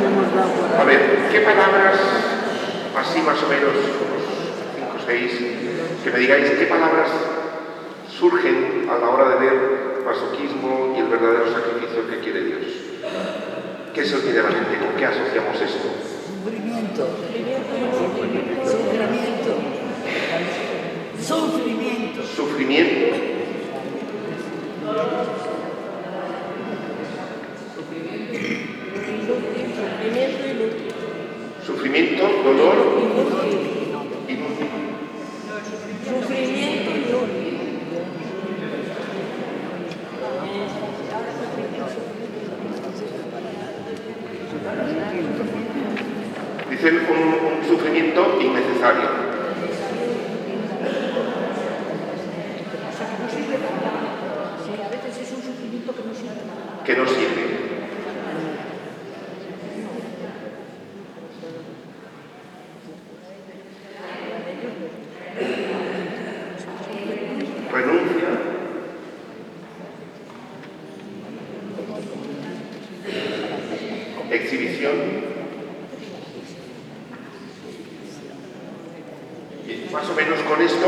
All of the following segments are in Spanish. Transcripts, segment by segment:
A ver, ¿qué palabras, así más o menos, unos 5 o 6, que me digáis qué palabras surgen a la hora de ver masoquismo y el verdadero sacrificio que quiere Dios? ¿Qué se os viene a la mente? ¿Con qué asociamos esto? Sufrimiento. Sufrimiento. Sufrimiento. Sufrimiento. Sufrimiento, dolor y inútil. Sufrimiento y dolor. Dicen un sufrimiento innecesario. Sí, a veces es un sufrimiento que no sirve. Que no sirve. Renuncia. Exhibición. Y más o menos con esto,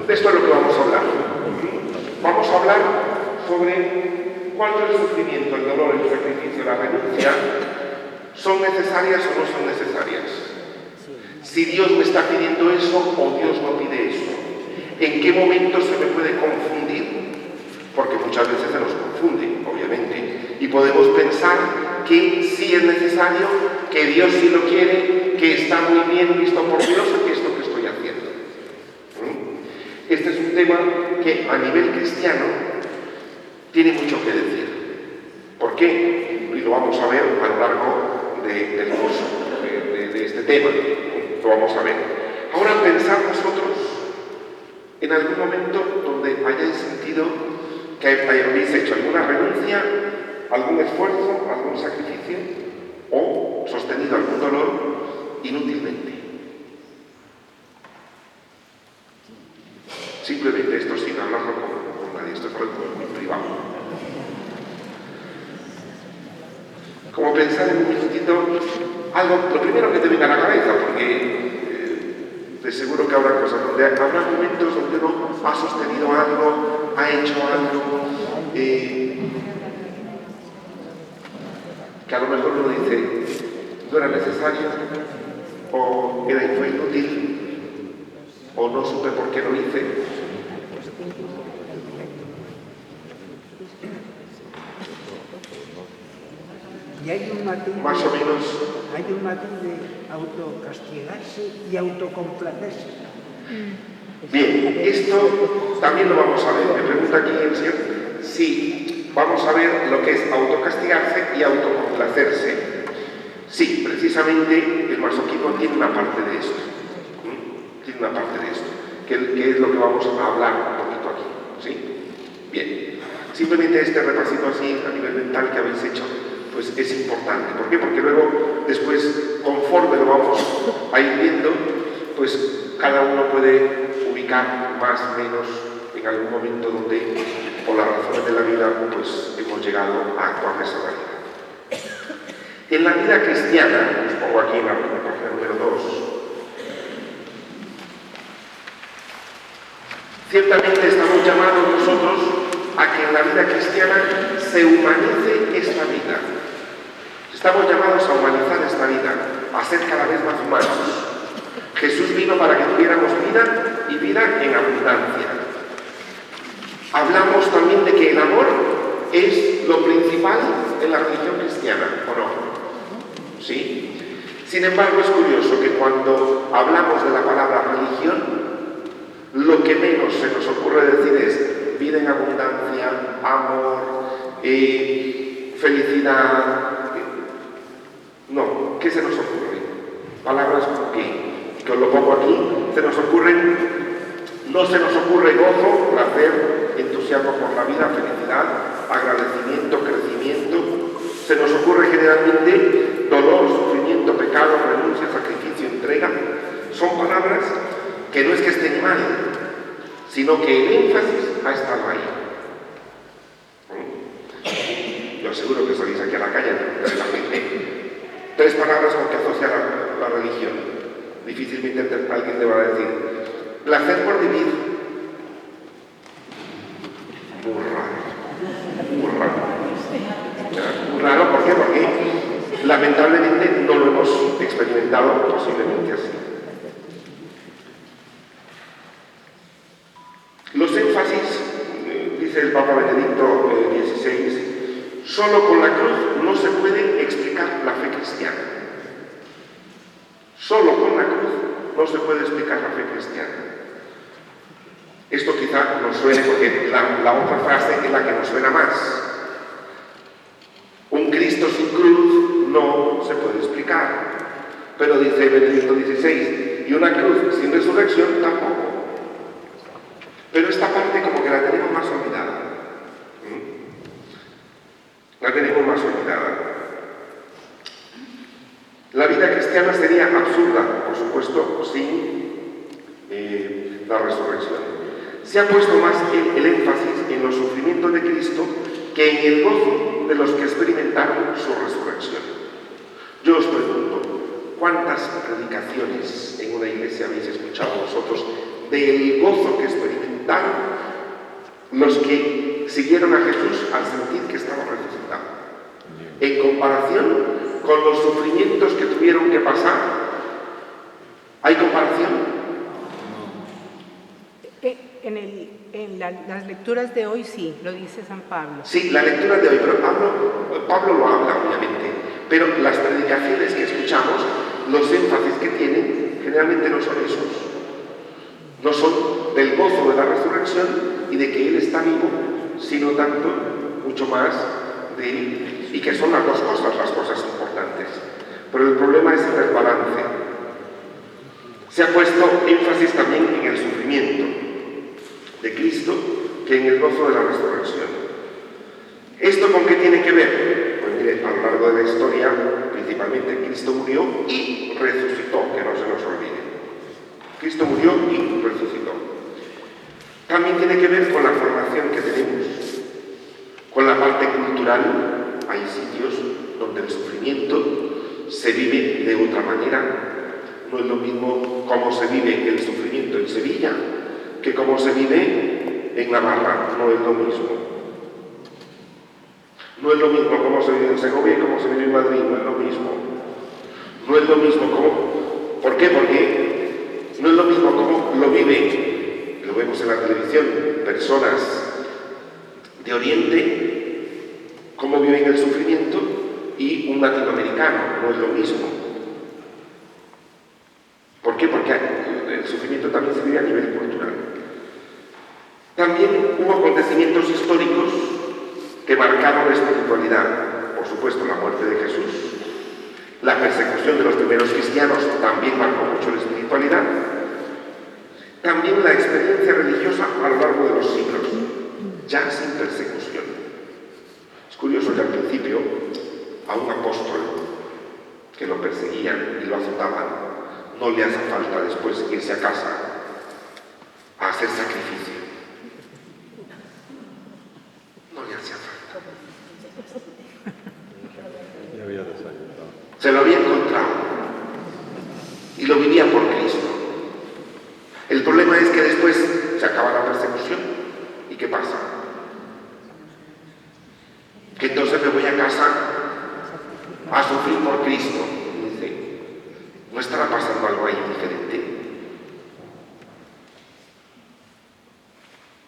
de esto es lo que vamos a hablar. Vamos a hablar sobre cuánto el sufrimiento, el dolor, el sacrificio, la renuncia son necesarias o no son necesarias. Si Dios me está pidiendo eso o Dios no pide eso. ¿En qué momento se me puede confundir? Porque muchas veces se nos confunde, obviamente. Y podemos pensar que sí es necesario, que Dios sí lo quiere, que está muy bien visto por Dios esto que estoy haciendo. Este es un tema que a nivel cristiano tiene mucho que decir. ¿Por qué? Y lo vamos a ver a lo largo del curso, de este tema. Lo vamos a ver. Ahora pensad vosotros en algún momento donde hayáis sentido que habéis hecho alguna renuncia, algún esfuerzo, algún sacrificio o sostenido algún dolor inútilmente. Simplemente esto sin hablarlo con nadie, esto es algo muy privado. Como pensar en un minutito algo, lo primero que te venga a la cabeza, porque de seguro que habrá cosas donde habrá momentos donde uno ha sostenido algo, ha hecho algo, que a lo mejor uno dice no era necesario, o fue inútil, o no supe por qué lo hice. Y hay un matiz, más o menos. Hay un matiz de autocastigarse y autocomplacerse. Bien, esto también lo vamos a ver. Me pregunta aquí el señor si vamos a ver lo que es autocastigarse y autocomplacerse. Sí, precisamente el masoquismo tiene una parte de esto. Tiene una parte de esto, que es lo que vamos a hablar un poquito aquí. ¿Sí? Bien. Simplemente este repasito así a nivel mental que habéis hecho, pues es importante. ¿Por qué? Porque luego, después, conforme lo vamos a ir viendo, pues cada uno puede ubicar más o menos en algún momento donde, por las razones de la vida, pues hemos llegado a actuar de esa manera. En la vida cristiana, os pongo aquí en la página número 2, ciertamente estamos llamados nosotros a que en la vida cristiana se humanice esta vida. Estamos llamados a humanizar esta vida, a ser cada vez más humanos. Jesús vino para que tuviéramos vida y vida en abundancia. Hablamos también de que el amor es lo principal en la religión cristiana, ¿o no? ¿Sí? Sin embargo, es curioso que cuando hablamos de la palabra religión, lo que menos se nos ocurre decir es vida en abundancia, amor, felicidad. No, ¿qué se nos ocurre? Palabras como que os lo pongo aquí, no se nos ocurre gozo, placer, entusiasmo por la vida, felicidad, agradecimiento, crecimiento. Se nos ocurre generalmente dolor, sufrimiento, pecado, renuncia, sacrificio, entrega. Son palabras que no es que estén mal, sino que el énfasis ha estado ahí. Yo Yo seguro que salís aquí a la calle a preguntar a la gente 3 palabras con que asociar la religión. Difícilmente alguien te va a decir placer por vivir. Muy raro. Muy raro, ¿por qué? Porque lamentablemente no lo hemos experimentado posiblemente así. Los énfasis, dice el Papa Benedicto XVI, solo con la cruz no se puede explicar la fe cristiana. Solo con la cruz no se puede explicar la fe cristiana. Esto quizá nos suene porque la otra frase es la que nos suena más. Un Cristo sin cruz no se puede explicar. Pero dice Benedicto XVI, y una cruz sin resurrección tampoco. Pero esta parte como que la tenemos más olvidada. La tenemos más olvidada. La vida cristiana sería absurda, por supuesto, sin la resurrección. Se ha puesto más el énfasis en los sufrimientos de Cristo que en el gozo de los que experimentaron su resurrección. Yo os pregunto, ¿cuántas predicaciones en una iglesia habéis escuchado vosotros del gozo que experimentaron los que siguieron a Jesús al sentir que estaba resucitado? En comparación con los sufrimientos que tuvieron que pasar, ¿hay comparación? En las lecturas de hoy sí, lo dice San Pablo. Sí, la lectura de hoy, pero Pablo lo habla, obviamente, pero las predicaciones que escuchamos, los énfasis que tienen, generalmente no son esos. No son del gozo de la resurrección y de que Él está vivo, sino tanto, mucho más de Él, y que son las dos cosas, las cosas importantes. Pero el problema es el desbalance. Se ha puesto énfasis también en el sufrimiento de Cristo que en el gozo de la resurrección. ¿Esto con qué tiene que ver? Pues mire, a lo largo de la historia, principalmente Cristo murió y resucitó, que no se nos olvide. Cristo murió y resucitó. También tiene que ver con la formación que tenemos, con la parte cultural. Hay sitios donde el sufrimiento se vive de otra manera. No es lo mismo cómo se vive el sufrimiento en Sevilla que cómo se vive en Navarra. No es lo mismo. No es lo mismo cómo se vive en Segovia y cómo se vive en Madrid. No es lo mismo. No es lo mismo cómo. ¿Por qué? Porque no es lo mismo cómo lo vive, lo vemos en la televisión, personas de Oriente, cómo viven el sufrimiento, y un latinoamericano. No es lo mismo. ¿Por qué? Porque el sufrimiento también se vive a nivel cultural. También hubo acontecimientos históricos que marcaron la espiritualidad. Por supuesto, la muerte de Jesús. La persecución de los primeros cristianos también marcó mucho la espiritualidad. También la experiencia religiosa a lo largo de los siglos, ya sin persecución. Es curioso que al principio a un apóstol que lo perseguían y lo azotaban, no le hace falta después irse a casa a hacer sacrificio. No le hacía falta. Se lo había encontrado y lo vivía por Cristo. El problema es que después se acaba la persecución. ¿Y qué pasa? Que entonces me voy a casa a sufrir por Cristo. Dice, ¿no estará pasando algo ahí diferente?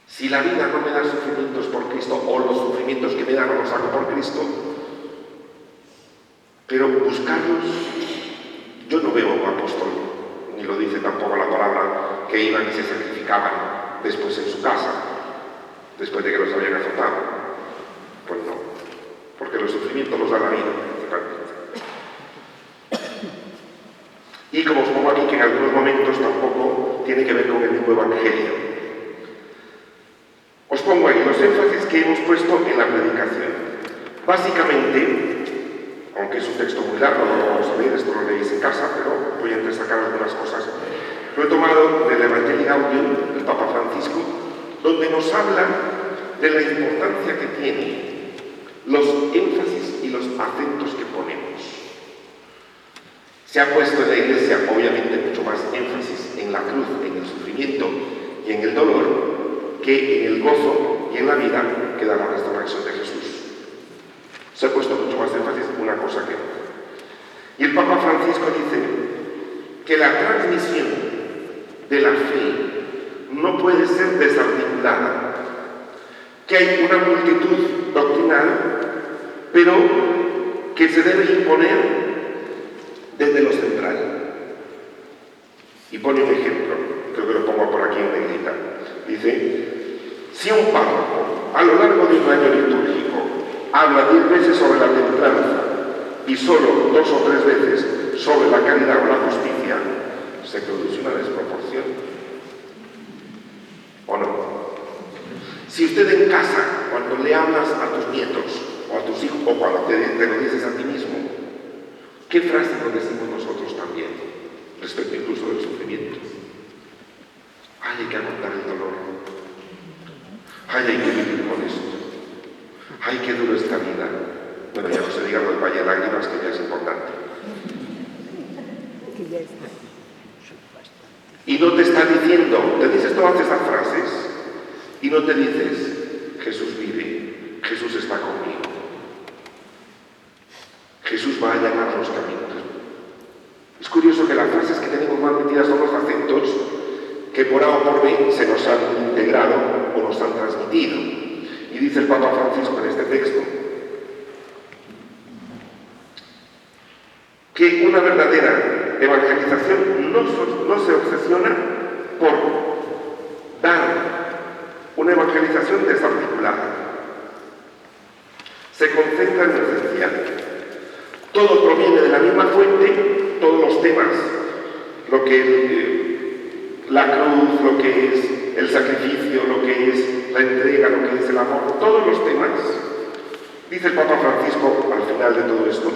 Si la vida no me da sufrimientos por Cristo, o los sufrimientos que me dan no los hago por Cristo, pero buscarlos, yo no veo a un apóstol, ni lo dice tampoco la palabra, que iban y se sacrificaban después en su casa, después de que los habían azotado. Pues no, porque los sufrimientos los da la vida, principalmente. Y como os pongo aquí, que en algunos momentos tampoco tiene que ver con el mismo evangelio. Os pongo aquí los énfasis que hemos puesto en la predicación. Básicamente, aunque es un texto muy largo, no lo vamos a leer, esto lo leéis en casa, pero voy a entresacar algunas cosas. Lo he tomado del Evangelii Gaudium del Papa Francisco, donde nos habla de la importancia que tiene los énfasis acentos que ponemos. Se ha puesto en la Iglesia, obviamente, mucho más énfasis en la cruz, en el sufrimiento y en el dolor, que en el gozo y en la vida que da la resurrección de Jesús. Se ha puesto mucho más énfasis en una cosa que otra. Y el Papa Francisco dice que la transmisión de la fe no puede ser desarticulada, que hay una multitud doctrinal, pero que se debe imponer desde lo central. Y pone un ejemplo, creo que lo pongo por aquí en negrita. Dice, si un párroco a lo largo de un año litúrgico habla 10 veces sobre la templanza y solo 2 o 3 veces sobre la caridad o la justicia, se produce una desproporción. ¿O no? Si usted en casa, cuando le hablas a tus nietos o a tus hijos, o cuando te lo dices a ti mismo, ¿qué frase nos decimos nosotros también? Respecto incluso del sufrimiento. Ay, hay que aguantar el dolor. Ay, hay que vivir con esto. Ay, qué duro esta vida. Bueno, ya no se diga lo del Valle de Lágrimas, que ya es importante. Y no te está diciendo, te dices todas esas frases, y no te dices, Jesús vive, Jesús está conmigo. Jesús va a allanar los caminos. Es curioso que las frases que tenemos más metidas son los acentos que por A o por B se nos han integrado o nos han transmitido. Y dice el Papa Francisco en este texto que una verdadera evangelización no se obsesiona por dar una evangelización desarticulada. Se concentra en lo esencial. Todo proviene de la misma fuente, todos los temas, lo que es la cruz, lo que es el sacrificio, lo que es la entrega, lo que es el amor, todos los temas, dice el Papa Francisco al final de todo esto,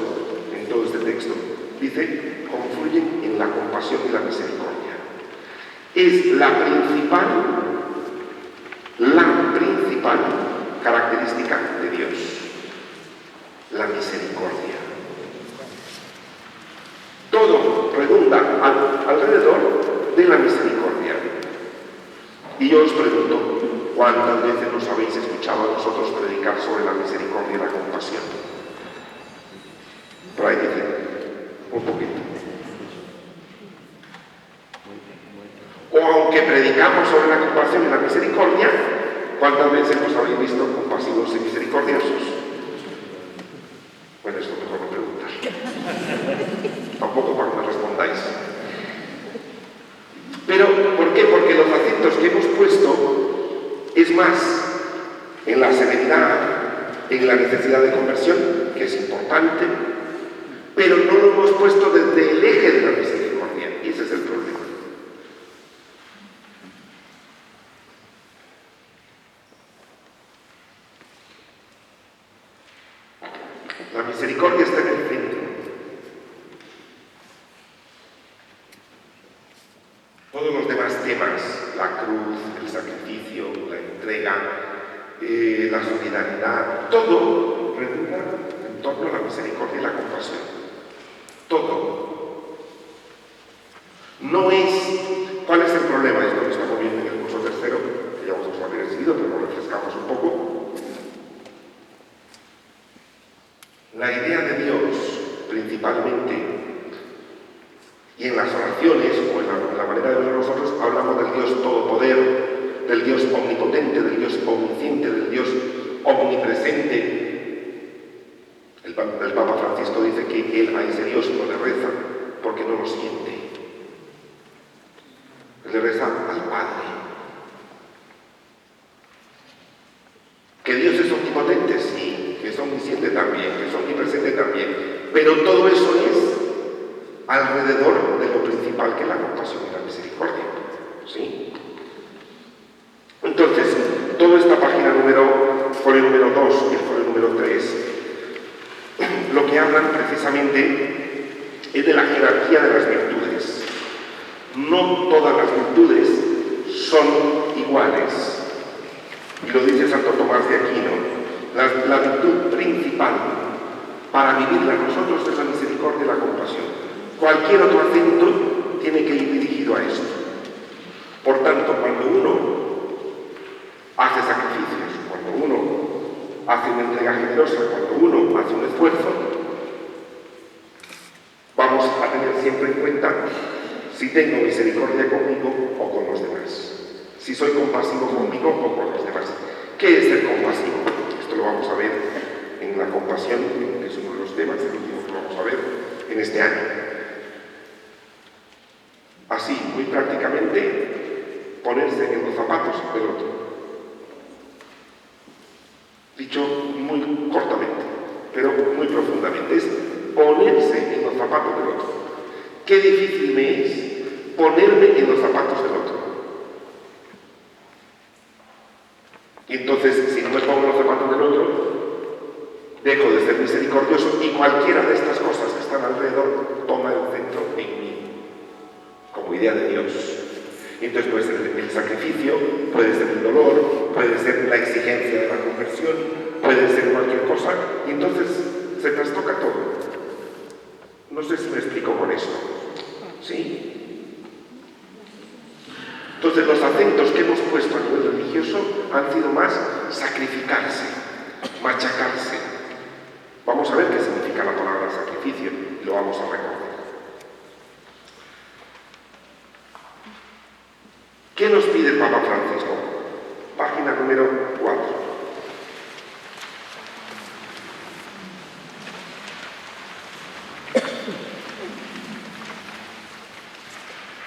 en todo este texto, dice, confluyen en la compasión y la misericordia. Es la principal característica de Dios, la misericordia. Todo redunda alrededor de la misericordia. Y yo os pregunto, ¿cuántas veces nos habéis escuchado a nosotros predicar sobre la misericordia y la compasión? Por ahí dicen, un poquito. O aunque predicamos sobre la compasión y la misericordia, ¿cuántas veces nos habéis visto compasivos y misericordiosos? Bueno, esto mejor no preguntar. Tampoco para que me respondáis. Pero, ¿por qué? Porque los acentos que hemos puesto es más en la severidad, en la necesidad de conversión, que es importante, pero no lo hemos puesto desde el eje de la misericordia, y ese es el problema. La misericordia está en el centro. Todos los demás temas, la cruz, el sacrificio, la entrega, la solidaridad, todo redunda en torno a la misericordia y la compasión. Todo. No es... ¿Cuál es el problema? Esto que estamos viendo en el curso tercero, que ya vosotros lo habéis seguido, pero lo refrescamos un poco. La idea de Dios, principalmente, y en las oraciones, o en la manera de ver nosotros, hablamos del Dios todopoder, del Dios omnipotente, del Dios omnisciente, del Dios omnipresente. El Papa Francisco dice que él a ese Dios no le reza porque no lo siente. Él le reza al Padre. Que Dios es omnipotente, sí, que es omnisciente también, que es omnipresente también, pero todo eso es alrededor de lo principal que es la compasión y la misericordia. ¿Sí? Entonces, toda esta página folio número 2 y el folio número 3, lo que hablan precisamente es de la jerarquía de las virtudes. No todas las virtudes son iguales. Y lo dice Santo Tomás de Aquino. La virtud principal para vivirla nosotros es la misericordia y la compasión. Cualquier otro acento tiene que ir dirigido a esto. Por tanto, cuando uno hace sacrificios, cuando uno hace una entrega generosa, cuando uno hace un esfuerzo, vamos a tener siempre en cuenta si tengo misericordia conmigo o con los demás. Si soy compasivo conmigo o con los demás. ¿Qué es ser compasivo? Esto lo vamos a ver en la compasión, que es uno de los temas del último que vamos a ver en este año. Así, muy prácticamente, ponerse en los zapatos del otro. Dicho muy cortamente, pero muy profundamente, es ponerse en los zapatos del otro. Qué difícil me es ponerme en los zapatos del otro. Y entonces, si no me pongo en los zapatos del otro, dejo de ser misericordioso y cualquiera de estas cosas que están alrededor toma el centro en mí, como idea de Dios. Y entonces puede ser el sacrificio, puede ser el dolor, puede ser la exigencia de la conversión, puede ser cualquier cosa, y entonces se trastoca todo. No sé si me explico con esto. ¿Sí? Entonces los acentos que hemos puesto a nivel religioso han sido más sacrificarse, machacarse. Vamos a ver qué significa la palabra sacrificio y lo vamos a recordar. ¿Qué nos pide el Papa Francisco? Página número 4.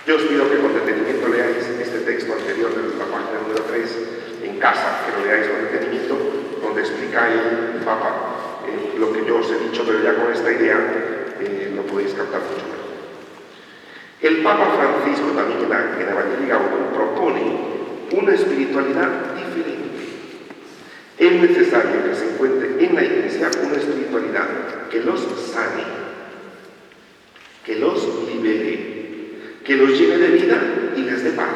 Yo os pido que con detenimiento leáis este texto anterior de la página número 3 en casa, que lo leáis con detenimiento, donde explica el Papa lo que yo os he dicho, pero ya con esta idea lo podéis captar mucho mejor. El Papa Francisco también en Evangelii Gaudium propone una espiritualidad diferente. Es necesario que se encuentre en la Iglesia una espiritualidad que los sane, que los libere, que los llene de vida y les dé paz.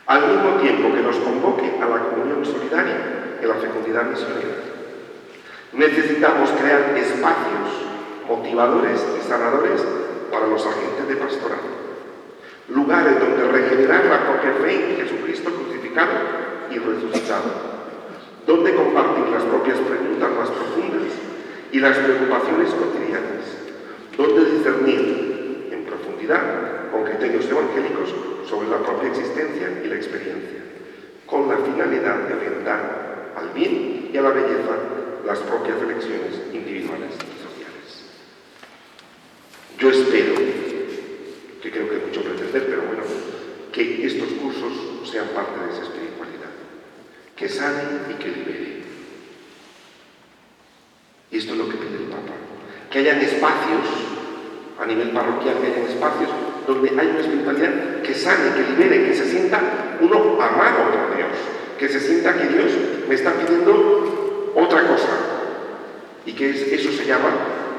Al mismo tiempo que nos convoque a la comunión solidaria en la fecundidad misionera. Necesitamos crear espacios motivadores y sanadores para los agentes de pastoral. Lugares donde regenerar la propia fe en Jesucristo crucificado y resucitado. Donde compartir las propias preguntas más profundas y las preocupaciones cotidianas. Donde discernir en profundidad con criterios evangélicos sobre la propia existencia y la experiencia, con la finalidad de orientar al bien y a la belleza las propias elecciones individuales y sociales. Yo espero, que creo que es mucho pretender, pero bueno, que estos cursos sean parte de esa espiritualidad, que sane y que libere. Y esto es lo que pide el Papa, que hayan espacios a nivel parroquial, que hayan espacios donde hay una espiritualidad que sane, que libere, que se sienta uno amado por Dios, que se sienta que Dios me está pidiendo otra cosa, y que eso se llama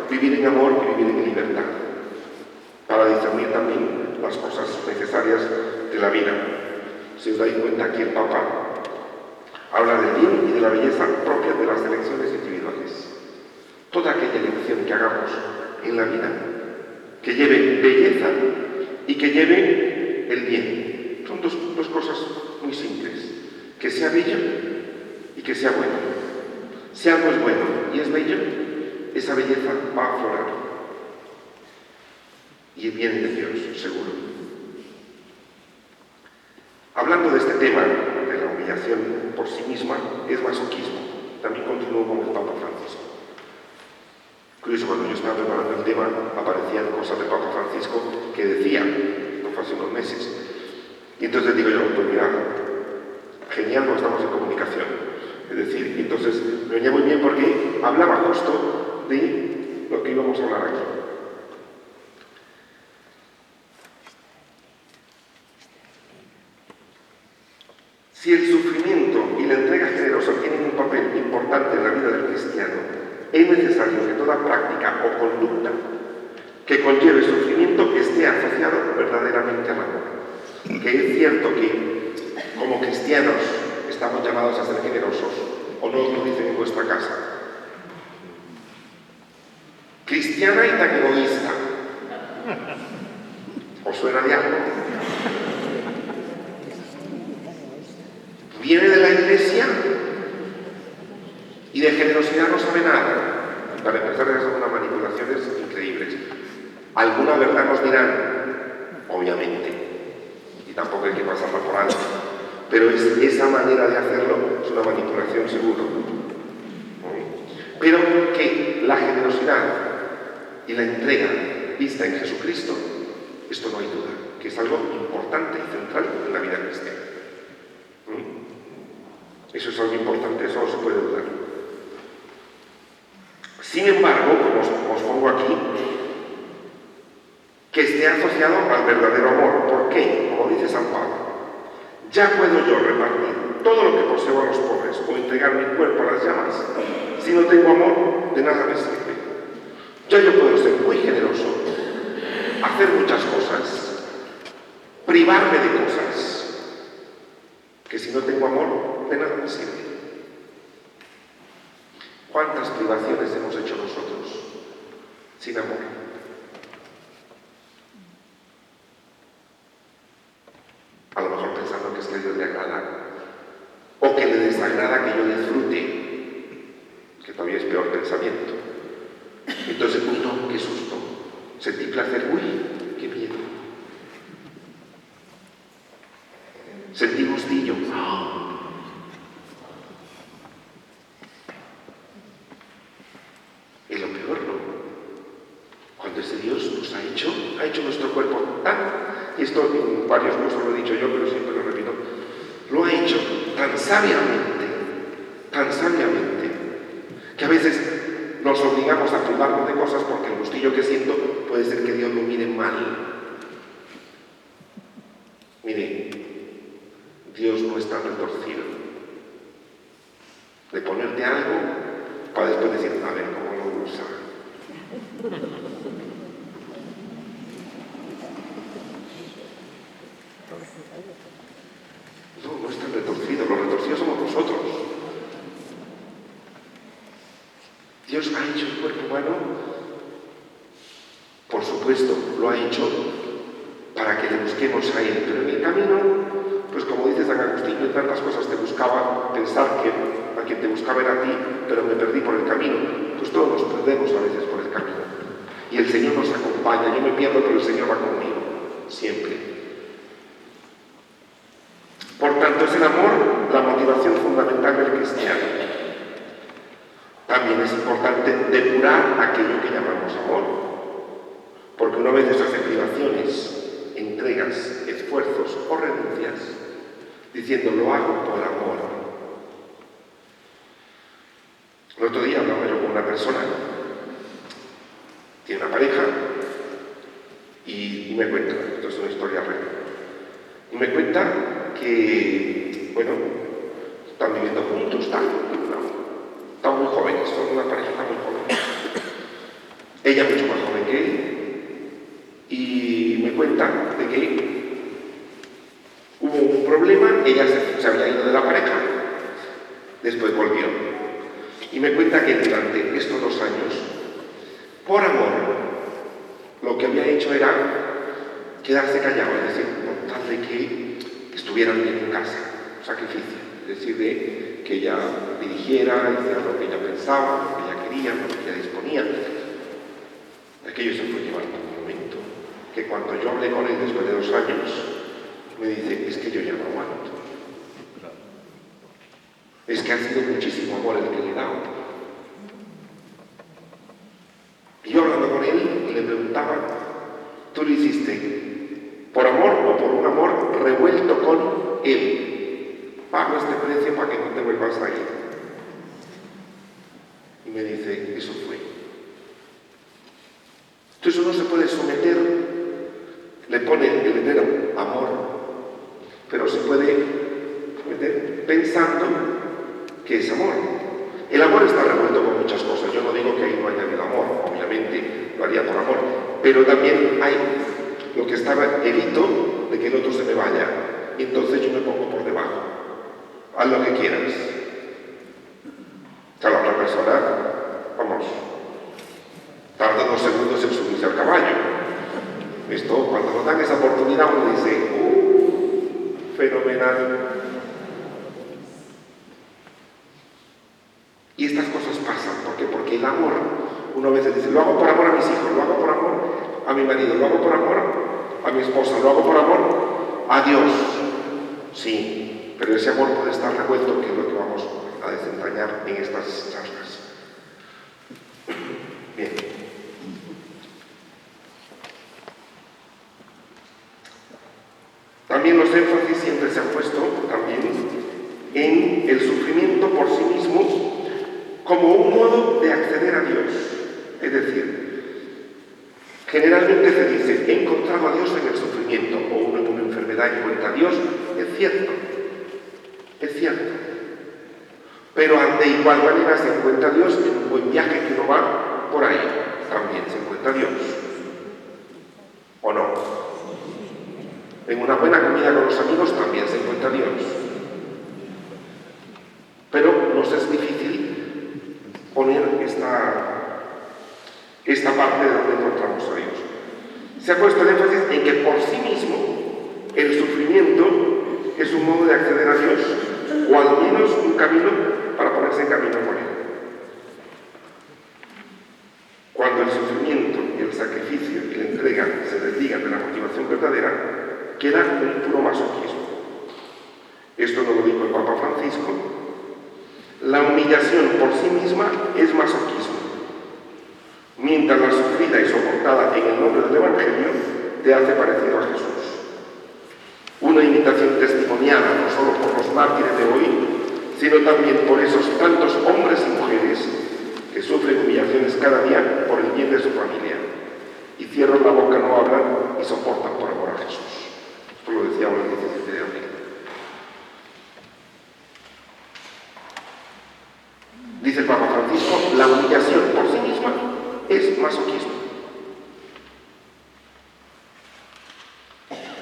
vivir en amor y vivir en libertad, para discernir también las cosas necesarias de la vida. Si os dais cuenta, aquí el Papa habla del bien y de la belleza propia de las elecciones individuales. Toda aquella elección que hagamos en la vida, que lleve belleza y que lleve el bien. Son dos cosas muy simples. Que sea bello y que sea bueno. Si algo es bueno y es bello, esa belleza va a aflorar. Y viene de Dios, seguro. Hablando de este tema, de la humillación por sí misma, es masoquismo. También continúo con el Papa Francisco. Curioso, cuando yo estaba preparando el tema, aparecían cosas del Papa Francisco que decía, no fue hace unos meses. Y entonces digo yo, pues mira, genial, no estamos en comunicación. Es decir, entonces me venía muy bien porque hablaba justo de lo que íbamos a hablar aquí. Si el sufrimiento y la entrega generosa tienen un papel importante en la vida del cristiano, es necesario que toda práctica o conducta que conlleve sufrimiento esté asociado verdaderamente al amor. Que es cierto que como cristianos estamos llamados a ser generosos, o no os lo dicen en vuestra casa. cristiana y tan egoísta. ¿Os suena de algo? Viene de la iglesia y de generosidad no sabe nada. Para empezar, son unas manipulaciones increíbles. Alguna verdad nos dirán, obviamente, y tampoco hay que pasarla por alto, pero esa manera de hacerlo es una manipulación seguro. Pero que la generosidad y la entrega vista en Jesucristo, esto no hay duda, que es algo importante y central en la vida cristiana. Eso es algo importante, eso no se puede dudar. Sin embargo, como os pongo aquí, que esté asociado al verdadero amor. ¿Por qué? Como dice San Pablo, ya puedo yo repartir todo lo que poseo a los pobres o entregar mi cuerpo a las llamas. Si no tengo amor, de nada me sirve. Ya yo puedo ser muy generoso, hacer muchas cosas, privarme de cosas, que si no tengo amor, de nada me sirve. ¿Cuántas privaciones hemos hecho nosotros sin amor? A lo mejor pensando que es que a Dios le agrada, o que le desagrada que yo disfrute, que todavía es peor pensamiento. Entonces, no, qué susto, sentí placer, uy, qué miedo. Sentí gustillo, es lo peor, ¿no? Cuando ese Dios nos ha hecho nuestro cuerpo tan, y esto en varios cursos lo he dicho yo, pero siempre lo repito, lo ha hecho tan sabiamente, que a veces nos obligamos a privarnos de cosas porque el gustillo que siento puede ser que Dios lo mire mal. Mire, Dios no es tan retorcido de ponerte algo para después decir, a ver cómo lo usa. No es tan retorcido, los retorcidos somos nosotros. Dios ha hecho el cuerpo humano, por supuesto, lo ha hecho para que le busquemos a Él, pero en el camino, pues como dice San Agustín, yo tantas cosas te buscaba, pensar que a quien te buscaba era a ti, pero me perdí por el camino. Pues todos nos perdemos a veces por el camino. Y el Señor nos acompaña, yo me pierdo, pero el Señor va conmigo, siempre. Por tanto, es el amor la motivación fundamental del cristiano. También es importante depurar aquello que llamamos amor, porque uno a veces hace privaciones, entregas, esfuerzos o renuncias, diciendo lo hago por amor. El otro día hablaba yo con una persona, tiene una pareja, y me cuenta, esto es una historia real, y me cuenta que, bueno, están viviendo juntos, están muy jóvenes, son una pareja muy joven. Ella mucho más joven que él, y me cuenta de que hubo un problema, ella se había ido de la pareja, después volvió. Y me cuenta que durante estos 2 años, por amor, lo que había hecho era quedarse callado, es decir, por tal de que estuvieran bien en casa, sacrificio, es decir, de que ella dirigiera, hiciera lo que ella pensaba, lo que ella quería, lo que ella disponía. Aquello se fue llevando un momento, que cuando yo hablé con él después de 2 años, me dice, es que yo ya no aguanto. Es que ha sido muchísimo amor el que le he dado. Y yo hablando con él, le preguntaba, ¿tú lo hiciste por amor o por un amor revuelto con él? Pago este precio para que no te vuelvas a ir. Y me dice, eso fue. Entonces uno se puede someter, le pone el letrero amor, pero se puede someter pensando que es amor. El amor está revuelto con muchas cosas. Yo no digo que ahí no haya habido amor, obviamente lo haría por amor, pero también hay lo que estaba, evito de que el otro se me vaya, y entonces yo me pongo por debajo. Haz lo que quieras. O sea, la otra persona, vamos, tarda 2 segundos subirse al caballo. Esto, cuando nos dan esa oportunidad, uno dice, fenomenal. Y estas cosas pasan, ¿por qué? Porque el amor, uno a veces dice, lo hago por amor a mis hijos, lo hago por amor a mi marido, lo hago por amor a mi esposa, lo hago por amor a Dios. Sí, pero ese amor puede estar revuelto, que es lo que vamos a desentrañar en estas charlas. Bien. También los énfasis siempre se han puesto también en el sufrimiento por sí mismo como un modo de acceder a Dios. Es decir, generalmente se dice, he encontrado a Dios en el sufrimiento, o uno en una enfermedad encuentra a Dios. Es cierto, pero de igual manera se encuentra a Dios en un buen viaje que uno va por ahí, también se encuentra a Dios, ¿o no? En una buena comida con los amigos también se encuentra a Dios, pero nos es difícil poner esta parte de donde encontramos a Dios. Se ha puesto el énfasis en que por sí mismo el sufrimiento es un modo de acceder a Dios, o al menos un camino para ponerse en camino con Él. Cuando el sufrimiento y el sacrificio y la entrega se desligan de la motivación verdadera, queda un puro masoquismo. Esto no lo dijo el Papa Francisco. La humillación por sí misma es masoquismo, mientras la sufrida y soportada en el nombre del Evangelio te hace parecido a Jesús. Una imitación testimoniada no solo por los mártires de hoy, sino también por esos tantos hombres y mujeres que sufren humillaciones cada día por el bien de su familia y cierran la boca, no hablan y soportan por amor a Jesús. Esto lo decíamos el 17 de abril. Dice el Papa Francisco, la humillación por sí misma es masoquismo.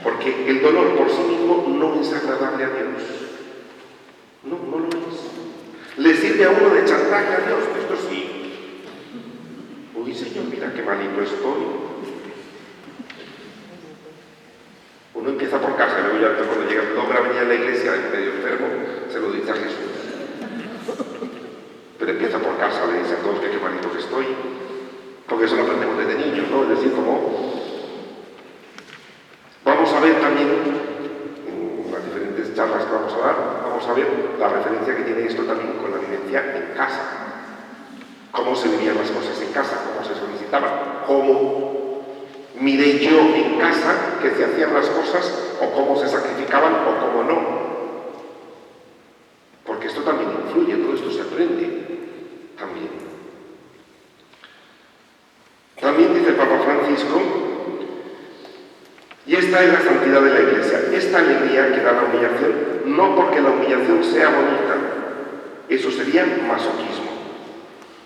Porque el dolor por sí mismo no es agradable a Dios. No lo es. Le sirve a uno de chantaje a Dios, esto sí. Uy, Señor, mira qué malito estoy. Uno empieza por casa, luego ya cuando logra venir a la iglesia medio enfermo, se lo dice a Jesús. Pero empieza por casa, le dice a todos que qué malito que estoy. Porque eso lo aprendemos desde niños, ¿no? Es decir, como... Vamos a ver también, en las diferentes charlas que vamos a dar, vamos a ver la referencia que tiene esto también con la vivencia en casa. Cómo se vivían las cosas en casa, cómo se solicitaban, cómo miré yo en casa que se hacían las cosas, o cómo se sacrificaban o cómo no. Porque esto también influye, todo esto se aprende también. También dice el Papa Francisco, y esta es la santidad de la Iglesia, esta alegría que da la humillación, no porque la humillación sea bonita, eso sería masoquismo,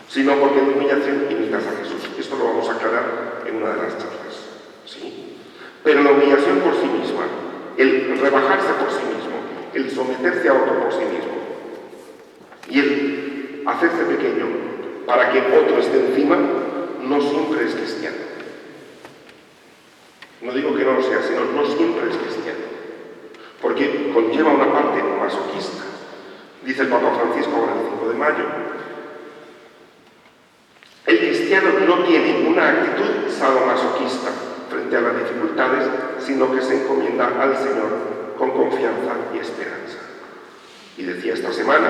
sino porque en la humillación imitas a Jesús. Esto lo vamos a aclarar en una de las charlas, ¿sí? Pero la humillación por sí misma, el rebajarse por sí mismo, el someterse a otro por sí mismo, y el hacerse pequeño para que otro esté encima, no siempre es cristiano. No digo que no lo sea, sino no siempre es cristiano, porque conlleva una parte masoquista. Dice el Papa Francisco ahora el 5 de mayo, el cristiano no tiene una actitud sadomasoquista frente a las dificultades, sino que se encomienda al Señor con confianza y esperanza. Y decía la semana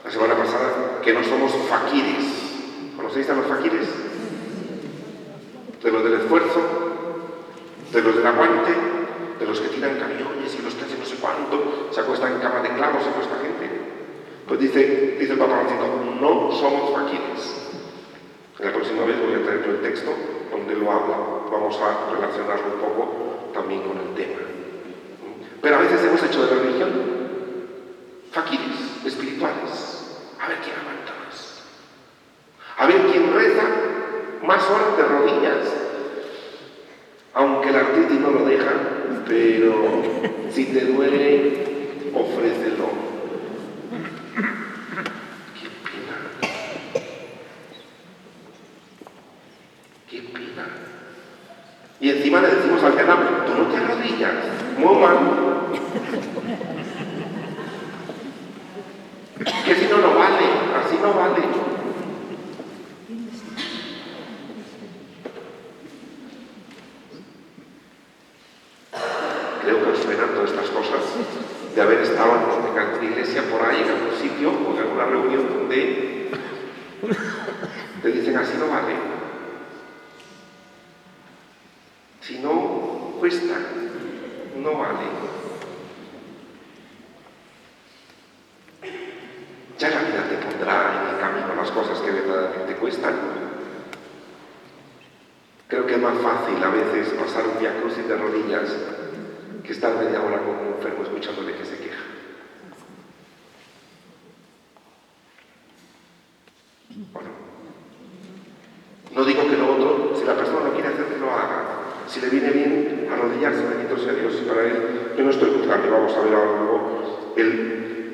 pasada, que no somos faquires. ¿Conocéis a los faquires? De los del esfuerzo, de los del aguante, de los que tiran camiones y los que hacen no sé cuánto, se acuestan en camas de clavos y toda esta gente. Pues dice el Papa Francisco, no somos faquires. La próxima vez voy a traer yo el texto donde lo habla. Vamos a relacionarlo un poco también con el tema. Pero a veces hemos hecho de la religión faquires espirituales. A ver quién aguanta más. A ver quién reza más horas de rodillas. Aunque la artritis no lo deja, pero si te duele, ofrécelo. Qué pena. Y encima le decimos al que al lado, tú no te arrodillas, muy mal. Que si no, no vale, así no vale. Creo que os suenan todas estas cosas de haber estado en alguna iglesia por ahí, en algún sitio o en alguna reunión donde te dicen así no vale. Si no cuesta, no vale. Ya la vida te pondrá en el camino las cosas que verdaderamente cuestan. Creo que es más fácil a veces pasar un vía crucis de rodillas que estar media hora con un enfermo escuchándole que se queja. Bueno, no digo que lo otro, si la persona no quiere hacer que lo haga, si le viene bien arrodillarse, bendito sea Dios, y para él, yo no estoy juzgando, vamos a ver ahora luego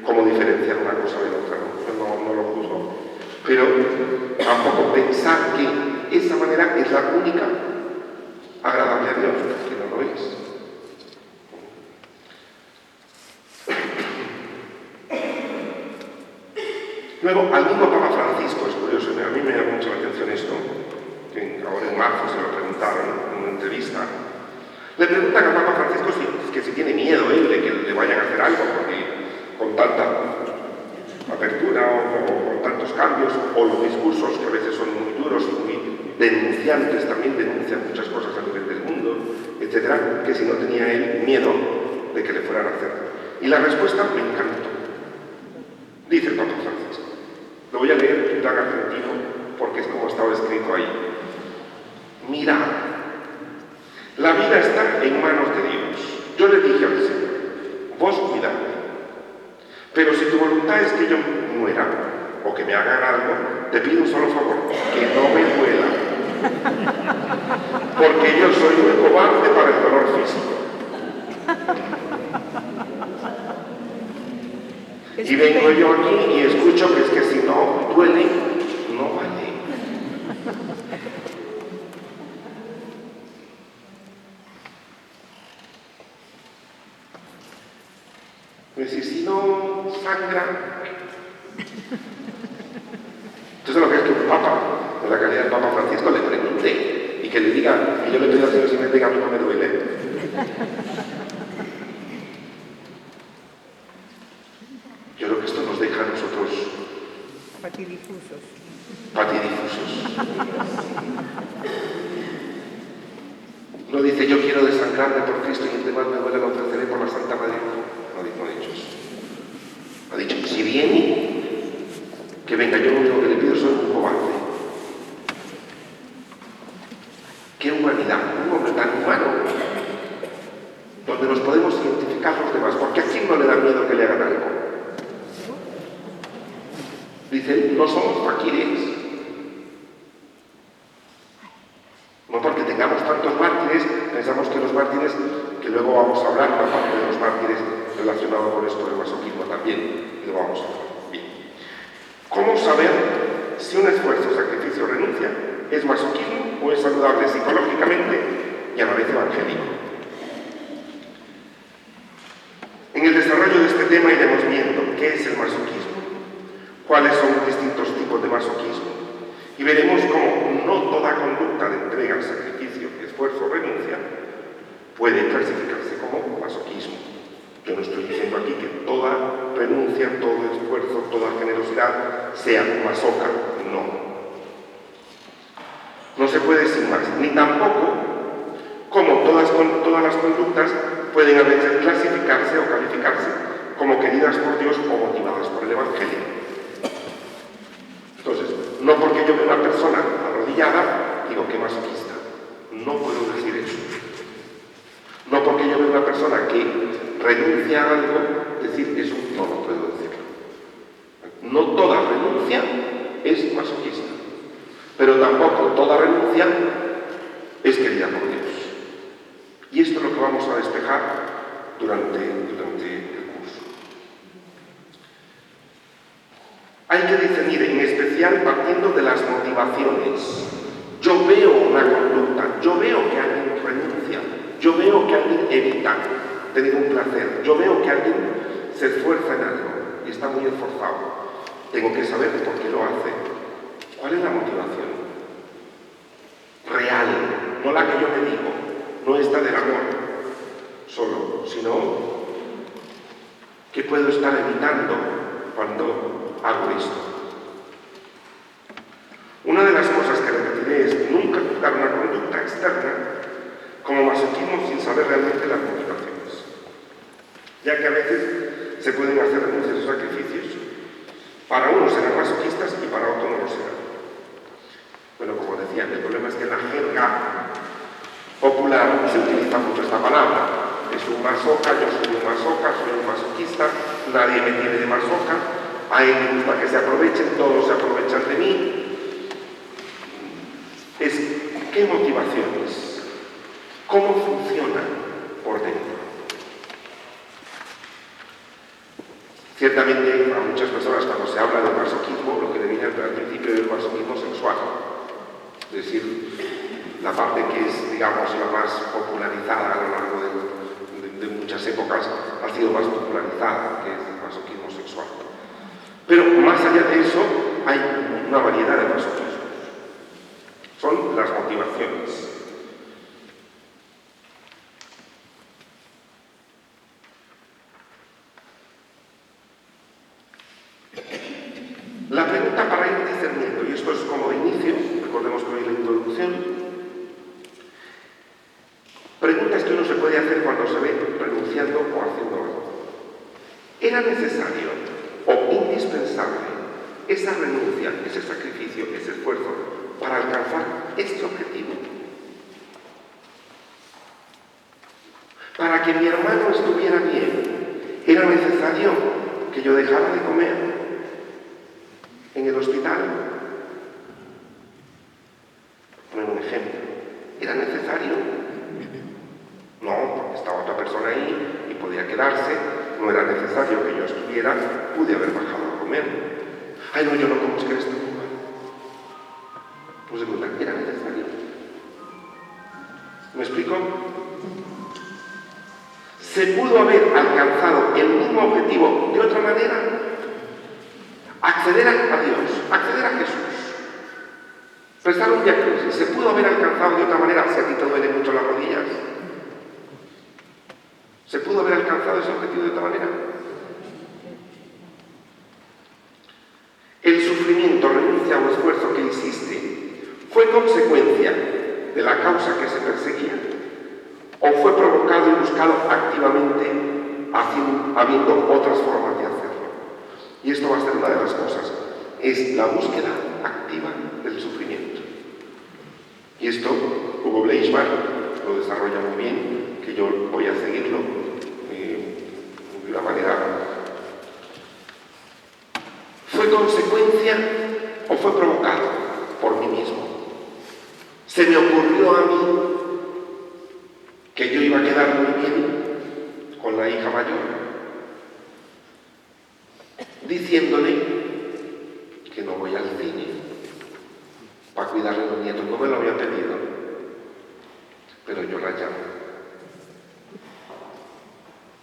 cómo diferenciar una cosa de la otra, no lo juzgo. Pero tampoco pensar que esa manera es la única agradable a Dios, que no lo es. Luego, al mismo Papa Francisco, es curioso, a mí me llama mucho la atención esto, que ahora en marzo se lo preguntaron en una entrevista. Le preguntan al Papa Francisco si tiene miedo él de que le vayan a hacer algo, porque con tanta apertura o con tantos cambios, o los discursos que a veces son muy duros y muy denunciantes, también denuncian muchas cosas a nivel del mundo, etcétera, que si no tenía él miedo de que le fueran a hacer. Y la respuesta me encantó. Dice el Papa Francisco. Lo voy a leer en plan argentino porque es como estaba escrito ahí. Mira, la vida está en manos de Dios. Yo le dije al Señor, vos cuidadme. Pero si tu voluntad es que yo muera o que me hagan algo, te pido un solo favor, que no me duela. Porque yo soy un cobarde para el dolor físico. Y vengo yo aquí y escucho que es que si no duele, no vale. Es decir, si no sangra. Entonces lo que es que un papa, en la calidad del Papa Francisco, le pregunte y que le diga, y yo le pido al Señor si me diga a mí no me duele. Yo creo que esto nos deja a nosotros patidifusos. No dice yo quiero desangrarme por Cristo y entre más me duele lo ofreceré por la Santa Madre. No ha dicho eso. Ha dicho si viene, que venga, yo lo único que le pido soy un cobarde. Qué humanidad, un hombre tan humano, donde nos podemos identificar los demás, porque a quién no le da miedo que le hagan algo. Dice, no somos faquires. No porque tengamos tantos mártires, pensamos que los mártires, que luego vamos a hablar, aparte de los mártires relacionados con esto del masoquismo también, y lo vamos a hablar. Bien. ¿Cómo saber si un esfuerzo, sacrificio o renuncia es masoquismo o es saludable psicológicamente y a la vez evangélico? En el desarrollo de este tema iremos viendo qué es el masoquismo, cuáles son los distintos tipos de masoquismo, y veremos cómo no toda conducta de entrega, sacrificio, esfuerzo o renuncia puede clasificarse como masoquismo. Yo no estoy diciendo aquí que toda renuncia, todo esfuerzo, toda generosidad sea masoca, no. No se puede sin más, ni tampoco como todas las conductas pueden a veces clasificarse o calificarse como queridas por Dios o motivadas por el Evangelio. Entonces, no porque yo vea una persona arrodillada, digo que masoquista. No puedo decir eso. No porque yo vea una persona que renuncia a algo, decir eso no lo puedo decirlo. No toda renuncia es masoquista, pero tampoco toda renuncia es querida por Dios. Y esto es lo que vamos a despejar durante el curso. Hay que discernir, en especial partiendo de las motivaciones. Yo veo una conducta, yo veo que alguien renuncia, yo veo que alguien evita tener un placer, yo veo que alguien se esfuerza en algo y está muy esforzado, tengo que saber por qué lo hace. ¿Cuál es la motivación? Real, no la que yo me digo, no esta del amor solo, sino ¿qué puedo estar evitando cuando hago esto? Una de las cosas que repetiré es nunca juzgar una conducta externa como masoquismo sin saber realmente las motivaciones, ya que a veces se pueden hacer renuncias o sacrificios. Para unos serán masoquistas y para otros no lo serán. Bueno, como decía, el problema es que en la jerga popular se utiliza mucho esta palabra. Es un masoca, yo soy un masoca, soy un masoquista, nadie me tiene de masoca, a él me gusta que se aprovechen, todos se aprovechan de mí. ¿Qué motivaciones? ¿Cómo funcionan por dentro? Ciertamente, a muchas personas cuando se habla de masoquismo, lo que le viene al principio es el masoquismo sexual. Es decir, la parte que es, digamos, la más popularizada a lo largo de muchas épocas, ha sido más popularizada, que es el masoquismo sexual. Pero más allá de eso, hay una variedad de masoquismos. Son las motivaciones. La pregunta para ir discerniendo, y esto es como de inicio, recordemos que hoy la introducción, preguntas que uno se puede hacer cuando se ve renunciando o haciendo algo. ¿Era necesario o indispensable esa renuncia, ese sacrificio, ese esfuerzo para alcanzar este objetivo? Para que mi hermano estuviera bien, ¿era necesario que yo dejara de comer en el hospital? Poner un ejemplo. ¿Era necesario? No, porque estaba otra persona ahí y podía quedarse. No era necesario que yo estuviera, pude haber bajado a comer. Ay, no, yo no como, es que esto muy mal. Pues de verdad, ¿era necesario? ¿Me explico? ¿Se pudo haber alcanzado el mismo objetivo de otra manera? Acceder a Dios, acceder a Jesús, prestar un diagnóstico, ¿se pudo haber alcanzado de otra manera si a ti te duelen mucho las rodillas? ¿Se pudo haber alcanzado ese objetivo de otra manera? El sufrimiento, renuncia o esfuerzo que hiciste fue consecuencia de la causa que se perseguía o fue provocado y buscado activamente habiendo otras formas de hacerlo. Y esto va a ser una de las cosas, es la búsqueda activa del sufrimiento. Y esto Hugo Bleichmann lo desarrolla muy bien, que yo voy a seguirlo de una manera. ¿Fue consecuencia o fue provocado por mí mismo? ¿Se me ocurrió a mí que yo iba a quedar muy bien con la hija mayor, diciéndole que no voy al cine para cuidarle a los nietos? No me lo había pedido, pero yo la llamo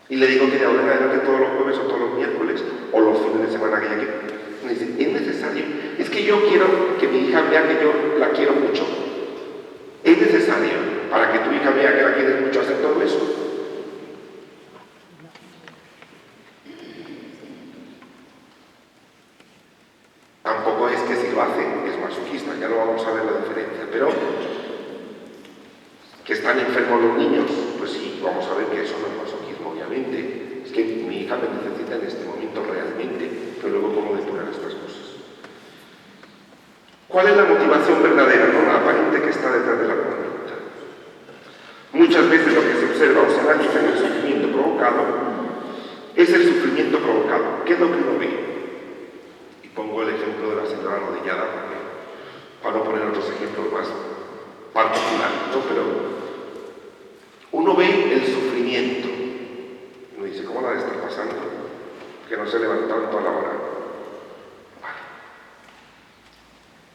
y le digo que de ahora en adelante todos los jueves o todos los miércoles o los fines de semana que ella quiere. Me dice, es necesario, es que yo quiero que mi hija vea que yo la quiero mucho. Es necesario para que tu hija vea que la quieres mucho hacer todo eso. Tampoco es que si lo hace es masoquista, ya lo vamos a ver la diferencia, pero que están enfermos los niños, pues sí, vamos a ver que eso no es masoquismo, obviamente. Es que mi hija me necesita en este momento realmente, pero luego cómo depurar estas cosas. ¿Cuál es la motivación verdadera, no la aparente, que está detrás de la conducta? Muchas veces lo que se observa o se analiza en el sufrimiento provocado es el sufrimiento provocado. ¿Qué es lo que uno ve? Y pongo el ejemplo de la señora arrodillada, para no poner otros ejemplos más particulares, ¿no? Pero uno ve el sufrimiento. Uno dice, ¿cómo la de estar pasando? Que no se levantó en toda la hora. Vale.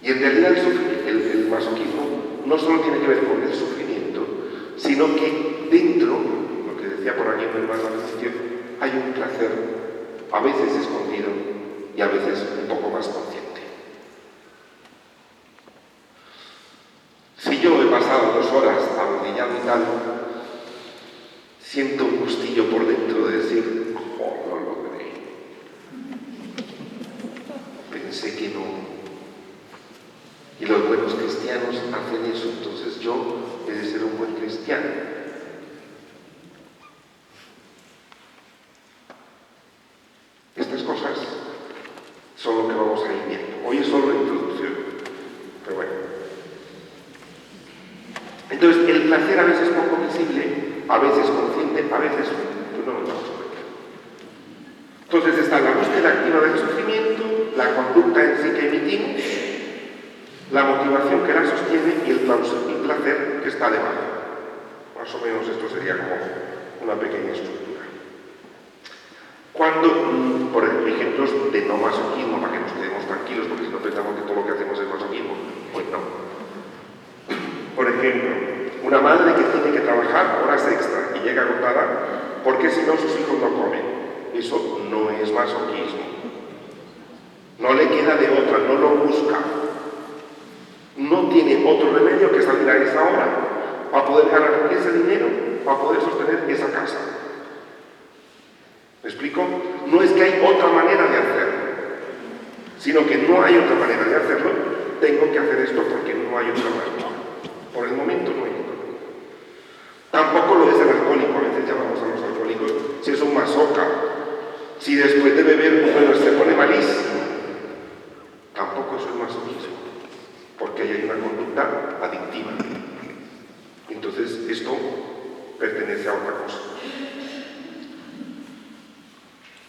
Y en realidad el masoquismo no solo tiene que ver con el sufrimiento, sino que dentro, lo que decía por aquí el hermano Alessio, hay un placer a veces escondido y a veces un poco más consciente. Si yo he pasado 2 horas arrodillado y tal, siento un gustillo por dentro de decir, oh, lo logré. Pensé que no. Y los buenos cristianos hacen eso, entonces yo he de ser un buen cristiano. Estas cosas son lo que vamos a ir viendo. Hoy es solo la introducción, pero bueno. Entonces, el placer a veces poco visible, a veces consciente, a veces pues no nos damos cuenta. Entonces está la búsqueda activa del sufrimiento, la conducta en sí que emitimos, la motivación que la sostiene y el placer que está debajo. Más o menos esto sería como una pequeña estructura. Cuando, por ejemplos de no masoquismo, para que nos quedemos tranquilos, porque si no pensamos que todo lo que hacemos es masoquismo, pues no. Por ejemplo, una madre que tiene que trabajar horas extra y llega agotada porque si no sus hijos no comen. Eso no es masoquismo. No le queda de otra, no lo busca. No tiene otro remedio que salir a esa hora para poder ganar ese dinero, para poder sostener esa casa. ¿Me explico? No es que hay otra manera de hacerlo, sino que no hay otra manera de hacerlo. Tengo que hacer esto porque no hay otra manera. Por el momento no hay otra manera. Tampoco lo es el alcohólico, a veces llamamos a los alcohólicos, si es un masoca, si después de beber bueno, se pone malísimo. Tampoco eso es masoquismo, porque ahí hay una conducta adictiva. Entonces esto pertenece a otra cosa.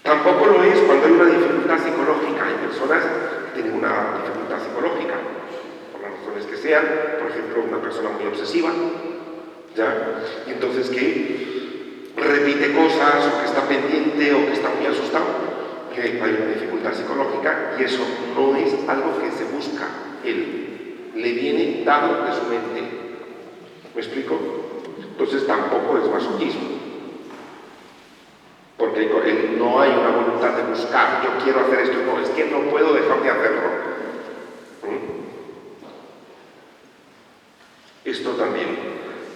Tampoco lo es cuando hay una dificultad psicológica. Hay personas que tienen una dificultad psicológica, por las razones que sean, por ejemplo, una persona muy obsesiva, ¿ya? Y entonces que repite cosas, o que está pendiente, o que está muy asustado, que hay una dificultad psicológica, y eso no es algo que se busca él, le viene dado de su mente. ¿Me explico? Entonces tampoco es masoquismo. Porque no hay una voluntad de buscar, yo quiero hacer esto, no, es que no puedo dejar de hacerlo. Esto también.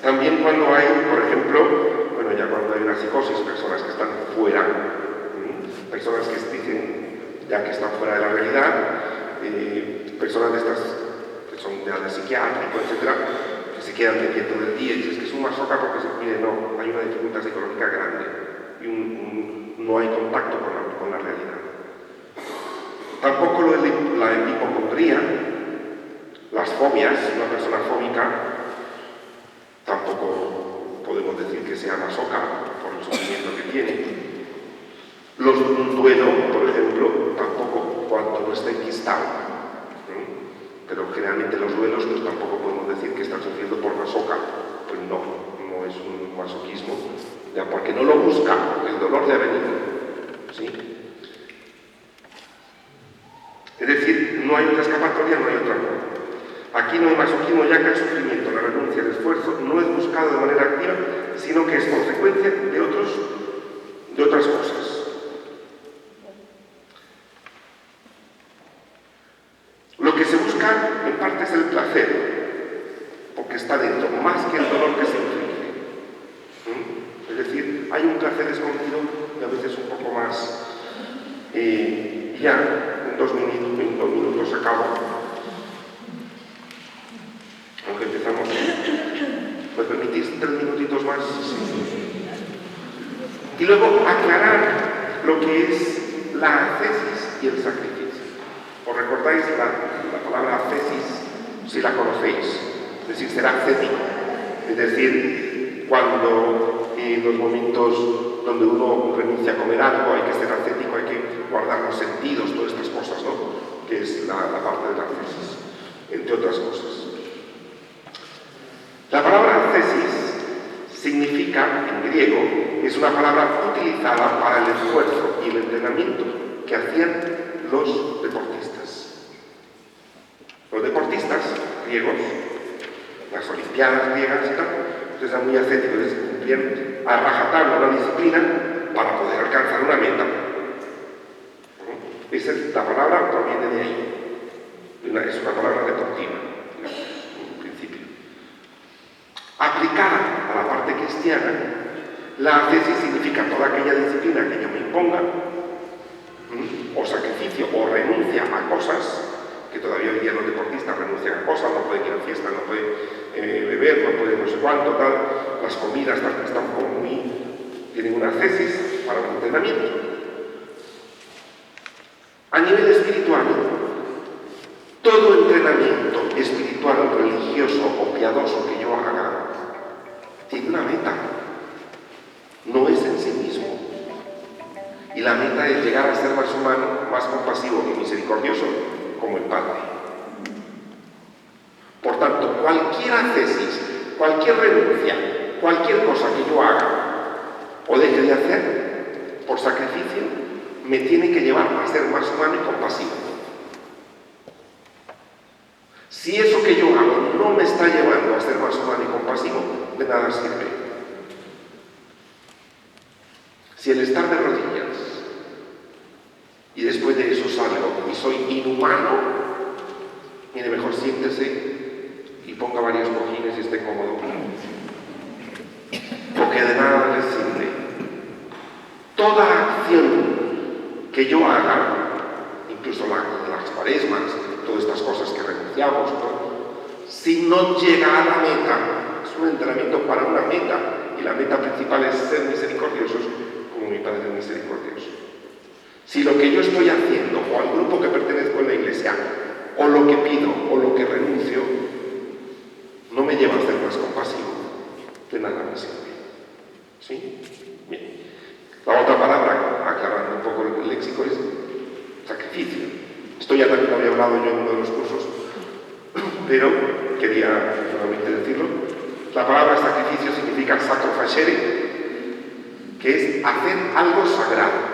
También cuando hay, por ejemplo, bueno, ya cuando hay una psicosis, personas que están fuera, personas que dicen ya que están fuera de la realidad, personas de estas que son de psiquiátrico, etcétera, que se quedan de pie todo el día y dicen que es un masoca porque mire, no, hay una dificultad psicológica grande. Y no hay contacto con la realidad. Tampoco lo de la hipocondría, las fobias, una persona fóbica, tampoco podemos decir que sea masoca por el sufrimiento que tiene. Los duelo, por ejemplo, tampoco cuando no está enquistado. Pero generalmente los duelos pues tampoco podemos decir que están sufriendo por masoca. Pues no es un masoquismo. Ya, porque no lo busca, el dolor de ha venido, ¿sí? Es decir, no hay otra escapatoria, no hay otra cosa. Aquí no hay masoquismo, ya que el sufrimiento, la renuncia, el esfuerzo no es buscado de manera activa, sino que es consecuencia de otras cosas. Lo que se busca, en parte, es el placer, porque está dentro, más que el dolor que se inflige. Es decir, hay un placer escondido y a veces un poco más. Ya, en 2 minutos acabo. Aunque empezamos. ¿Me permitís 3 minutitos más? Sí. Y luego aclarar lo que es la ascesis y el sacrificio. ¿Os recordáis la palabra ascesis? Si la conocéis. Es decir, ser ascético. Es decir, cuando en los momentos donde uno renuncia a comer algo, hay que ser ascético, hay que guardar los sentidos, todas estas cosas, ¿no? Que es la parte de la ascesis, entre otras cosas. La palabra ascesis significa, en griego, es una palabra utilizada para el esfuerzo y el entrenamiento que hacían los deportistas. Los deportistas griegos, las olimpiadas griegas y tal, Entonces era muy ascético, cumplían a rajatabla una disciplina para poder alcanzar una meta. Esa es la palabra, proviene de ahí. Es una palabra deportiva, en principio. Aplicada a la parte cristiana, la ascesis significa toda aquella disciplina que yo me imponga, o sacrificio, o renuncia a cosas, que todavía hoy día los deportistas renuncian a cosas, no pueden ir a fiesta, no pueden beber, no pueden no sé cuánto, tal, las comidas están como muy... tienen una ascesis para un entrenamiento. A nivel espiritual, todo entrenamiento espiritual, religioso o piadoso que yo haga tiene una meta, no es en sí mismo. Y la meta es llegar a ser más humano, más compasivo y misericordioso como el Padre. Por tanto, cualquier ascesis, cualquier renuncia, cualquier cosa que yo haga o deje de hacer por sacrificio, me tiene que llevar a ser más humano y compasivo. Si eso que yo hago no me está llevando a ser más humano y compasivo, de nada sirve. Si el estar de rodillas y después de eso salgo y soy inhumano, mire, mejor siéntese y ponga varios cojines y esté cómodo, porque de nada le sirve. Toda acción que yo haga, incluso las cuaresmas, todas estas cosas que renunciamos, si no llega a la meta, es un entrenamiento para una meta, y la meta principal es ser misericordiosos como mi Padre es misericordioso. Si lo que yo estoy haciendo, o al grupo que pertenezco en la iglesia, o lo que pido, o lo que renuncio, no me lleva a ser más compasivo, de nada me sirve. ¿Sí? Bien. La otra palabra, aclarando un poco el léxico, es sacrificio. Esto ya también lo había hablado yo en uno de los cursos, pero quería nuevamente decirlo. La palabra sacrificio significa sacro facere, que es hacer algo sagrado.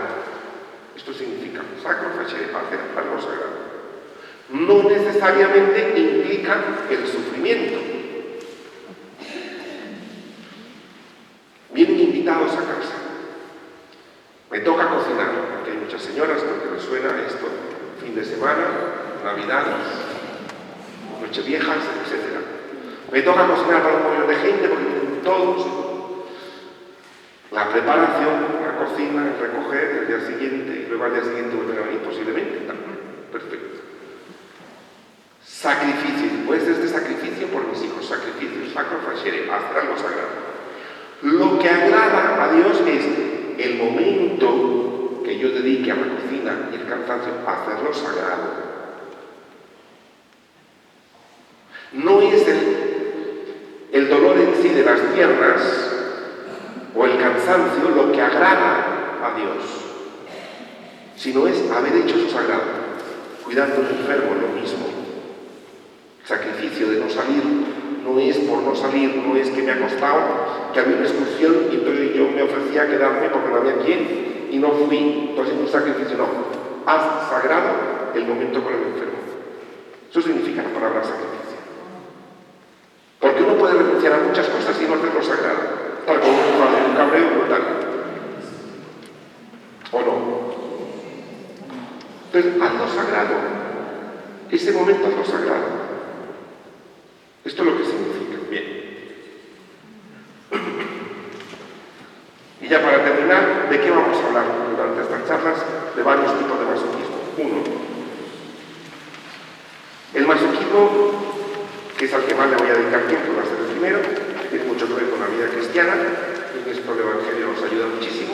Esto significa sacro facere, hacer algo sagrado. No necesariamente implica el sufrimiento. Vienen invitados a casa. Me toca cocinar, porque hay muchas señoras porque les suena esto, fin de semana, navidades, nocheviejas, etc. Me toca cocinar para un montón de gente porque vienen todos. La preparación, la cocina, el recoger, el día siguiente, y luego al día siguiente vuelven a venir posiblemente. Perfecto. Sacrificio, pues este sacrificio por mis hijos, sacrificio, sacro facere, hacer algo sagrado. Lo que agrada a Dios es el momento que yo dedique a la cocina y el cansancio a hacerlo sagrado. No es el dolor en sí de las piernas o el cansancio lo que agrada a Dios, sino es haber hecho eso sagrado. Cuidando del enfermo, lo mismo. El sacrificio de no salir no es por no salir, no es que me ha costado, que había una excursión y entonces yo me ofrecía a quedarme porque no había quien y no fui. Entonces es un sacrificio, no. Haz sagrado el momento con el enfermo. Eso significa la palabra sacrificio. Porque uno puede renunciar a muchas cosas y no hacerlo sagrado. Tal como un cabreo brutal. ¿O no? Entonces, hazlo sagrado. Ese momento hazlo sagrado. Esto es lo que significa. Bien. Y ya para terminar, ¿de qué vamos a hablar durante estas charlas? De varios tipos de masoquismo. Uno, el masoquismo, que es al que más le voy a dedicar tiempo, va a ser el primero, que tiene mucho que ver con la vida cristiana, y esto el Evangelio nos ayuda muchísimo,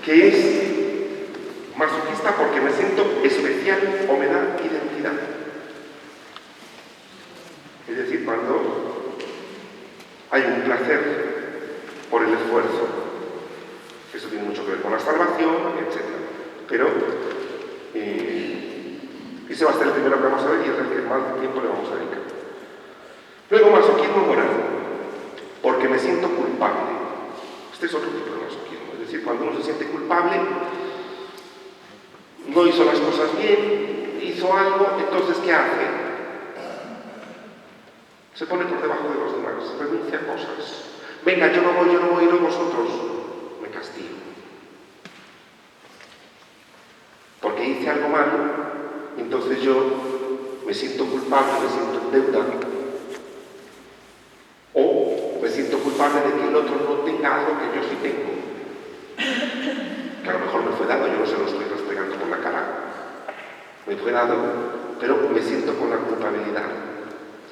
que es masoquista porque me siento especial o me da identidad. Es decir, cuando hay un placer por el esfuerzo, eso tiene mucho que ver con la salvación, etc. Pero ese va a ser el primero que vamos a ver y es el que más tiempo le vamos a dedicar. Luego, masoquismo moral, porque me siento culpable. Este es otro tipo de masoquismo, es decir, cuando uno se siente culpable, no hizo las cosas bien, hizo algo, entonces ¿qué hace? Se pone por debajo de los demás, renuncia a cosas. venga, yo no voy, no vosotros, me castigo. Porque hice algo malo, entonces yo me siento culpable, me siento en deuda. O me siento culpable de que el otro no tenga algo que yo sí tengo. Que a lo mejor me fue dado, yo no se lo estoy restregando por la cara. Me fue dado, pero me siento con la culpabilidad.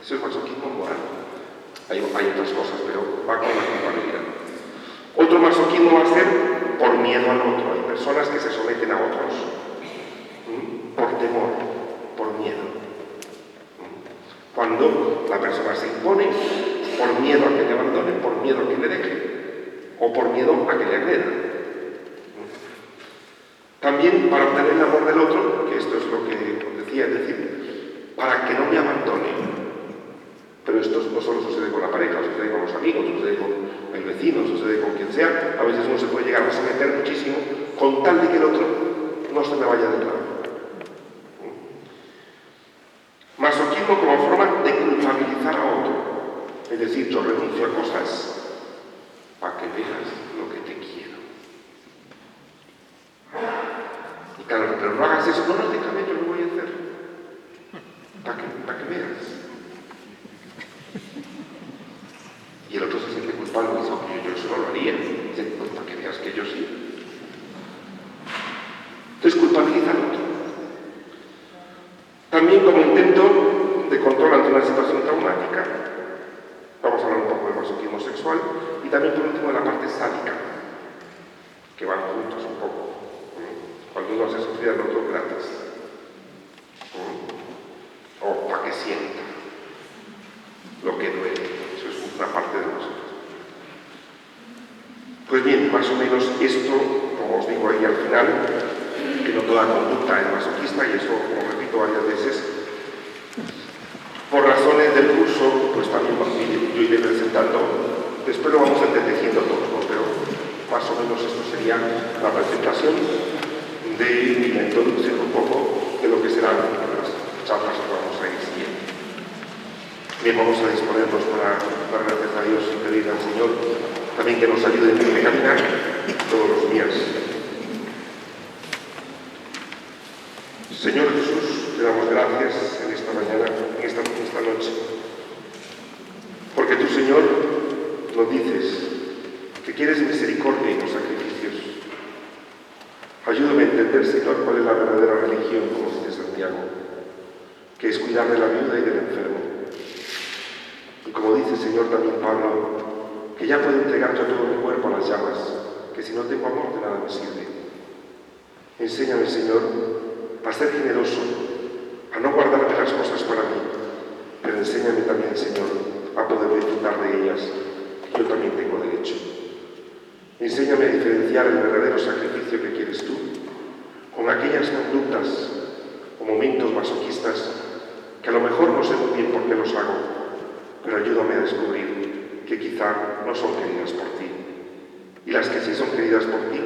Eso es masoquismo moral. Hay otras cosas, pero va con la culpabilidad. Otro masoquismo va a ser por miedo al otro. Hay personas que se someten a otros por temor, por miedo. Cuando la persona se impone por miedo a que le abandonen, por miedo a que le deje, o por miedo a que le agredan. También para obtener el amor del otro, que esto es lo que os decía, es decir, para que no me abandone. Pero esto no solo sucede con la pareja, sucede con los amigos, sucede con el vecino, sucede con quien sea. A veces uno se puede llegar a someter muchísimo con tal de que el otro no se me vaya del lado. Masoquismo como forma de culpabilizar a otro. Es decir, yo renuncio a cosas para que veas lo que te quiero. Y claro, pero no hagas eso, no, déjame, yo lo voy a hacer. Para que veas. Y el otro se siente culpable y dice, yo eso no lo haría. Y dice, pues para que veas que yo sí. Entonces culpabiliza al otro. También como intento de control ante una situación traumática. Vamos a hablar un poco del masoquismo sexual. Y también por último de la parte sádica, que van juntos un poco. Cuando uno hace sufrir al otro gratis. O para que sienta lo que duele. Eso es una parte de nosotros. Pues bien, más o menos esto, como os digo ahí al final, que no toda conducta es masoquista, y eso lo repito varias veces. Por razones del curso, pues también yo iré presentando, después lo vamos entretejiendo todos, ¿no? Pero más o menos esto sería la presentación de la introducción un poco de lo que serán las charlas que vamos a ir siguiendo. Bien, vamos a disponernos para dar gracias a Dios y pedir al Señor también que nos ayude en este caminar todos los días. Señor Jesús, te damos gracias en esta mañana, en esta noche, porque tú, Señor, nos dices que quieres misericordia y no sacrificios. Ayúdame a entender, Señor, cuál es la verdadera religión, como dice Santiago, que es cuidar de la viuda y del enfermo. Y como dice, Señor, también Pablo, que ya puedo entregar yo todo mi cuerpo a las llamas, que si no tengo amor de nada me sirve. Enséñame, Señor, a ser generoso, a no guardarme las cosas para mí, pero enséñame también, Señor, a poder disfrutar de ellas, que yo también tengo derecho. Enséñame a diferenciar el verdadero sacrificio que quieres tú con aquellas conductas o momentos masoquistas que a lo mejor no sé muy bien por qué los hago, pero ayúdame a descubrir que quizá no son queridas por ti. Y las que sí son queridas por ti,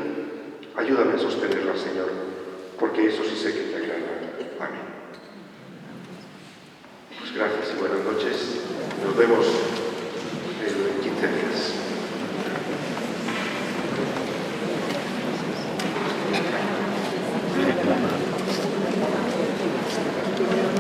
ayúdame a sostenerlas, Señor, porque eso sí sé que te agrada. Amén. Pues gracias y buenas noches. Nos vemos